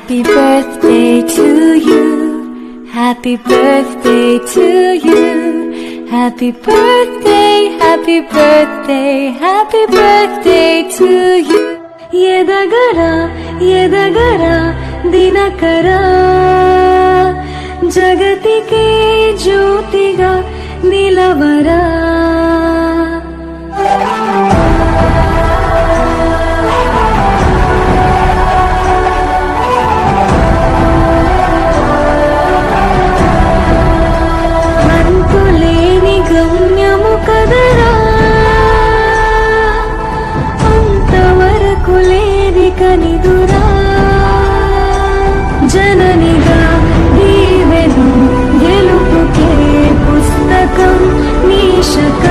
Happy birthday to you. Happy birthday to you. Happy birthday, happy birthday, happy birthday to you. Yedagara, yedagara, dinakara. Jagatike jyotiga nilavara. కనిదురా జననిగా దీవెను గెలుపుకే పుస్తకం నీ శక